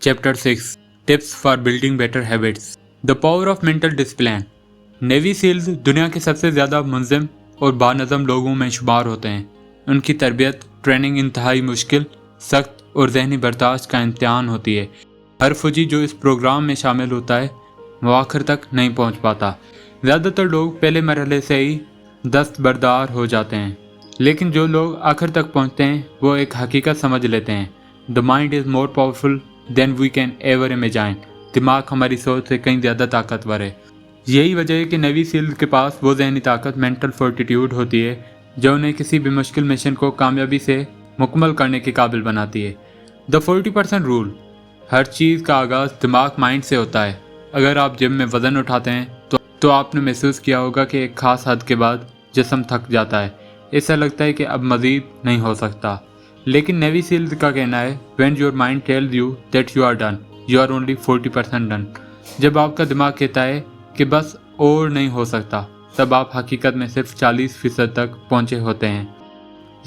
Chapter 6 Tips for Building Better Habits The Power of Mental Discipline Navy SEALs दुनिया के सबसे ज़्यादा मुंज़िम और बानज़म लोगों में शुमार होते हैं। उनकी तरबियत ट्रेनिंग इंतहाई मुश्किल, सख्त और ज़हनी बर्दाश्त का इम्तिहान होती है। हर फौजी जो इस प्रोग्राम में शामिल होता है वो आखिर तक नहीं पहुंच पाता। ज़्यादातर लोग पहले मरहले से ही दस्तबरदार हो जाते हैं, लेकिन जो लोग आखिर तक पहुंचते हैं वो एक हकीकत समझ लेते हैं। The mind is more powerful than we can ever imagine. दिमाग हमारी सोच से कहीं ज़्यादा ताकतवर है। यही वजह है कि नेवी सील्स के पास वो ज़हनी ताकत, मेंटल फोर्टिट्यूड होती है जो उन्हें किसी भी मुश्किल मिशन को कामयाबी से मुकम्मल करने के काबिल बनाती है। The 40% rule. हर चीज़ का आगाज़ दिमाग माइंड से होता है। अगर आप जिम में वज़न उठाते हैं तो आपने महसूस किया होगा कि एक ख़ास हद के बाद जिस्म थक जाता है। ऐसा लगता है कि अब मज़ीद नहीं हो सकता। लेकिन नेवी सील्स का कहना है when your mind tells you that you are done, you are only 40% done. जब आपका दिमाग कहता है कि बस और नहीं हो सकता, तब आप हकीकत में सिर्फ 40% तक पहुँचे होते हैं।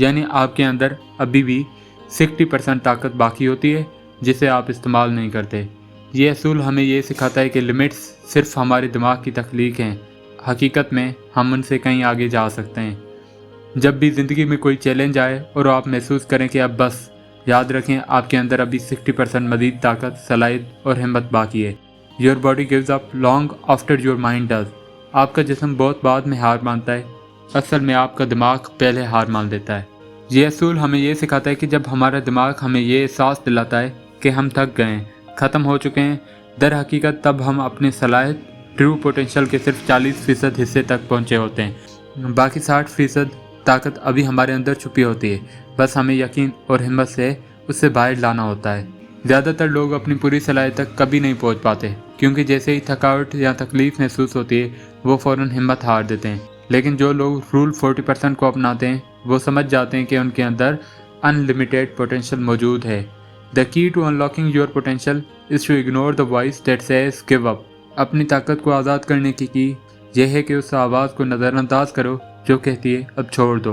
यानी आपके अंदर अभी भी 60% ताकत बाकी होती है जिसे आप इस्तेमाल नहीं करते। ये असूल हमें ये सिखाता है कि लिमिट्स सिर्फ हमारे दिमाग की तख्लीक हैं। हकीकत में हम उनसे कहीं आगे जा सकते हैं। जब भी ज़िंदगी में कोई चैलेंज आए और आप महसूस करें कि अब बस, याद रखें आपके अंदर अभी 60% मज़ीद ताकत, सलाहियत और हिम्मत बाकी है। Your body gives up long after your mind does. आपका जिस्म बहुत बाद में हार मानता है, असल में आपका दिमाग पहले हार मान देता है। ये असूल हमें ये सिखाता है कि जब हमारा दिमाग हमें ये एहसास दिलाता है कि हम थक गए हैं, ख़त्म हो चुके हैं, दर हकीकत तब हम अपनी सलाहियत, ट्रू पोटेंशियल के सिर्फ 40% हिस्से तक पहुँचे होते हैं। बाकी 60% ताकत अभी हमारे अंदर छुपी होती है, बस हमें यकीन और हिम्मत से उससे बाहर लाना होता है। ज़्यादातर लोग अपनी पूरी सलाहियत तक कभी नहीं पहुंच पाते, क्योंकि जैसे ही थकावट या तकलीफ़ महसूस होती है वो फ़ौरन हिम्मत हार देते हैं। लेकिन जो लोग रूल 40% को अपनाते हैं वो समझ जाते हैं कि उनके अंदर अनलिमिटेड पोटेंशियल मौजूद है। The key to unlocking your potential is to ignore the voice that says give up. अपनी ताकत को आज़ाद करने की यह है कि उस आवाज़ को नज़रअंदाज करो जो कहती है अब छोड़ दो।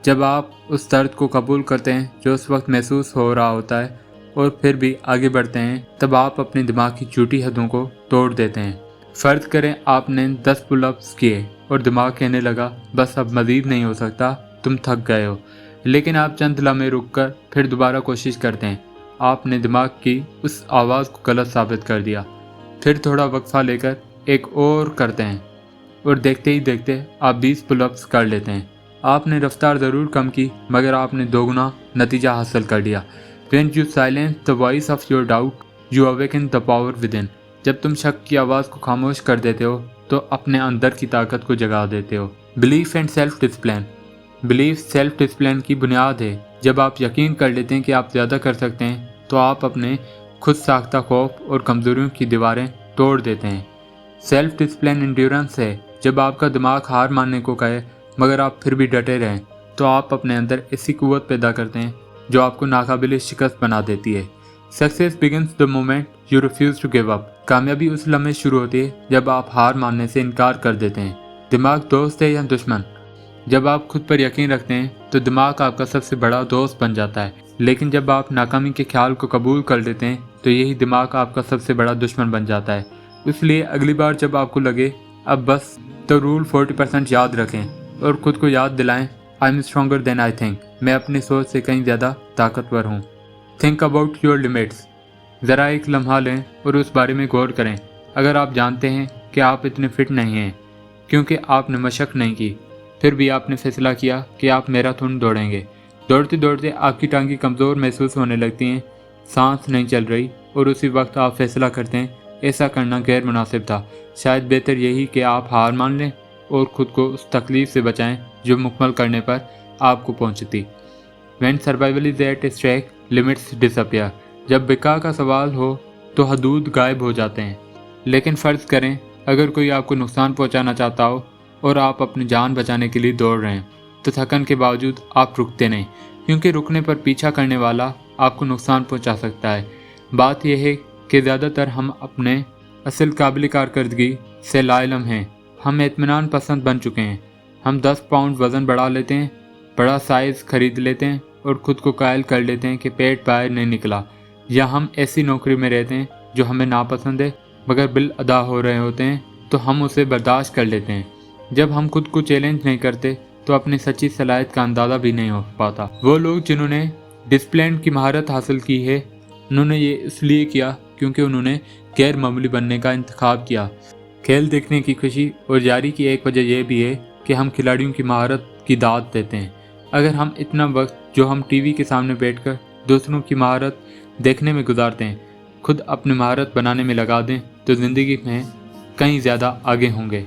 जब आप उस दर्द को कबूल करते हैं जो उस वक्त महसूस हो रहा होता है और फिर भी आगे बढ़ते हैं, तब आप अपने दिमाग की झूठी हदों को तोड़ देते हैं। फ़र्ज़ करें आपने 10 पुलअप्स किए और दिमाग कहने लगा बस अब मज़ीद नहीं हो सकता, तुम थक गए हो। लेकिन आप चंद लम्हे रुक कर फिर दोबारा कोशिश करते हैं। आपने दिमाग की उस आवाज़ को गलत साबित कर दिया। फिर थोड़ा वक्फा लेकर एक और करते हैं और देखते ही देखते आप 20 पुलअप्स कर लेते हैं। आपने रफ्तार ज़रूर कम की, मगर आपने दोगुना नतीजा हासिल कर लिया। When you silence the voice of your doubt, you awaken the power within. जब तुम शक की आवाज़ को खामोश कर देते हो तो अपने अंदर की ताकत को जगा देते हो। Belief and self discipline. Belief self discipline की बुनियाद है। जब आप यकीन कर लेते हैं कि आप ज़्यादा कर सकते हैं तो आप अपने खुद साख्ता खौफ और कमज़ोरियों की दीवारें तोड़ देते हैं। सेल्फ डिसिप्लिन एंड्योरेंस है। जब आपका दिमाग हार मानने को कहे मगर आप फिर भी डटे रहें तो आप अपने अंदर ऐसी कुव्वत पैदा करते हैं जो आपको नाकाबिल शिकस्त बना देती है। Success begins the moment you refuse to give up. कामयाबी उस लम्हे शुरू होती है जब आप हार मानने से इनकार कर देते हैं। दिमाग दोस्त है या दुश्मन? जब आप खुद पर यकीन रखते हैं तो दिमाग आपका सबसे बड़ा दोस्त बन जाता है, लेकिन जब आप नाकामी के ख्याल को कबूल कर लेते हैं तो यही दिमाग आपका सबसे बड़ा दुश्मन बन जाता है। इसलिए अगली बार जब आपको लगे अब बस, तो रूल 40% याद रखें और खुद को याद दिलाएं I am stronger than I think. मैं अपनी सोच से कहीं ज़्यादा ताकतवर हूँ। Think about your limits. ज़रा एक लम्हा लें और उस बारे में गौर करें। अगर आप जानते हैं कि आप इतने फिट नहीं हैं क्योंकि आपने मशक नहीं की, फिर भी आपने फैसला किया कि आप मैराथन दौड़ेंगे। दौड़ते दौड़ते आपकी टांगें कमज़ोर महसूस होने लगती हैं, सांस नहीं चल रही, और उसी वक्त आप फैसला करते हैं ऐसा करना गैर मुनासिब था। शायद बेहतर यही कि आप हार मान लें और ख़ुद को उस तकलीफ़ से बचाएं जो मुकम्मल करने पर आपको पहुंचती। When survival is at stake, limits disappear. जब बिका का सवाल हो तो हदूद गायब हो जाते हैं। लेकिन फ़र्ज़ करें अगर कोई आपको नुकसान पहुंचाना चाहता हो और आप अपनी जान बचाने के लिए दौड़ रहे हैं, तो थकन के बावजूद आप रुकते नहीं, क्योंकि रुकने पर पीछा करने वाला आपको नुकसान पहुंचा सकता है। बात यह है कि ज़्यादातर हम अपने असल काबिल कारकर्दगी से लाइलम हैं। हम इत्मीनान पसंद बन चुके हैं। हम 10 पाउंड वज़न बढ़ा लेते हैं, बड़ा साइज़ ख़रीद लेते हैं और ख़ुद को कायल कर लेते हैं कि पेट बाहर नहीं निकला। یا ہم ایسی نوکری میں رہتے ہیں جو ہمیں ناپسند ہے مگر بل ادا ہو رہے ہوتے ہیں تو ہم اسے برداشت کر لیتے ہیں۔ جب ہم خود کو چیلنج نہیں کرتے تو اپنی سچی صلاحیت کا اندازہ بھی نہیں ہو پاتا۔ وہ لوگ جنہوں نے ڈسپلن کی مہارت حاصل کی ہے، انہوں نے یہ اس لیے کیا کیونکہ انہوں نے غیر معمولی بننے کا انتخاب کیا۔ کھیل دیکھنے کی خوشی اور یاری کی ایک وجہ یہ بھی ہے کہ ہم کھلاڑیوں کی مہارت کی داد دیتے ہیں۔ اگر ہم اتنا وقت جو ہم ٹی وی کے سامنے بیٹھ کر دوسروں کی مہارت دیکھنے میں گزارتے ہیں خود اپنی مہارت بنانے میں لگا دیں تو زندگی میں کہیں زیادہ آگے ہوں گے۔